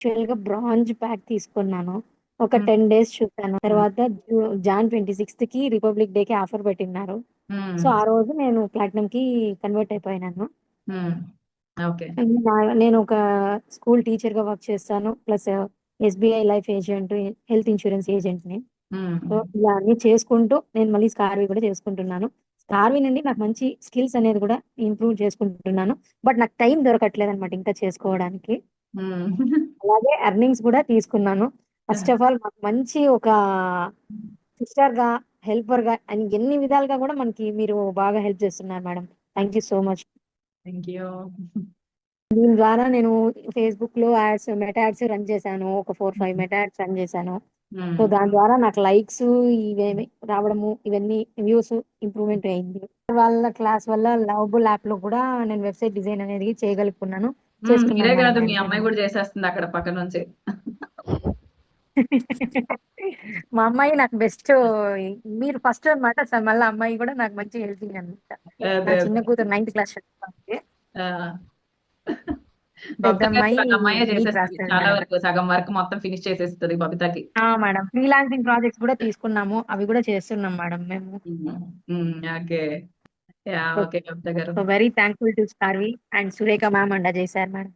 యాక్చువల్‌గా bronze pack తీసుకున్నాను. ఒక హ్మ్. 10 డేస్ చూసాను. హ్మ్. తర్వాత జాన్ 26కి రిపబ్లిక్ డేకి ఆఫర్ పెట్టిన్నారు. హ్మ్. సో, ఆ రోజు నేను ప్లాటినంకి కన్వర్ట్ అయిపోయాను. హ్మ్. ఓకే. నేను ఒక స్కూల్ టీచర్‌గా వర్క్ చేస్తాను. Plus SBI life agent, health insurance ఏజెంట్‌ని. హ్మ్. సో, ఇలా అన్నీ చేసుకుంటూ నేను మళ్ళీ స్కార్వి కూడా చేసుకుంటున్నాను. స్కార్వి నుండి నాకు మంచి స్కిల్స్ అనేది కూడా ఇంప్రూవ్ చేసుకుంటున్నాను. బట్ నాకు టైం దొరకట్లేదనమాట ఇంకా చేసుకోవడానికి. హ్మ్. అలాగే ఎర్నింగ్స్ కూడా తీసుకున్నాను. ఫస్ట్ ఆఫ్ ఆల్ మాకు మంచి ఒక సిస్టర్‌గా, హెల్పర్‌గా అని ఎన్ని విధాలుగా కూడా మనకి మీరు బాగా హెల్ప్ చేస్తున్నారు madam. Thank you so much. Thank you. దీని ద్వారా నేను ఫేస్‌బుక్‌లో యాడ్స్, మెటా యాడ్స్ రన్ చేశాను. ఒక 4, 5 మెటా యాడ్స్ రన్ చేశాను. సో, హ్మ్. దాని ద్వారా నాకు లైక్స్ ఇవేమి రావడము, ఇవన్నీ వ్యూస్ ఇంప్రూవ్‌మెంట్ అయింది. వాళ్ళ క్లాస్ వల్ల లవబుల్ యాప్‌లో కూడా నేను వెబ్‌సైట్ డిజైన్ అనేది చేయగలుగుతున్నాను. మీరే చేసుకున్నాను మేడం కాదు మీ అమ్మాయి మ్యాక్సిమం. కూడా చేసేస్తుంది అక్కడ పక్క నుంచి. మా అమ్మాయి నాకు బెస్ట్. మీరు ఫస్ట్ అన్నమాట. మళ్ళీ అమ్మాయి కూడా నాకు మంచి హెల్పింగ్ అనమాట. నా అదే చిన్న అదే. కూతురు 9th క్లాస్ చదువుతుంది. ఆ, పెద్ద బబిత గారు అమ్మాయి వాళ్ళ అమ్మాయే నీట్ చేసేస్తుంది రాస్తుంది చాలా మేడం. వరకు, సగం వరకు మొత్తం ఫినిష్ చేసేస్తుంది బబితకి. మేడం ఫ్రీలాన్సింగ్ ప్రాజెక్ట్స్ కూడా తీసుకున్నాము. అవి కూడా చేస్తున్నాం మేడం మేము. Okay. Yeah, okay Babita garu. So very thankful to స్కార్వి and Surekha ma'am and Ajay sir madam.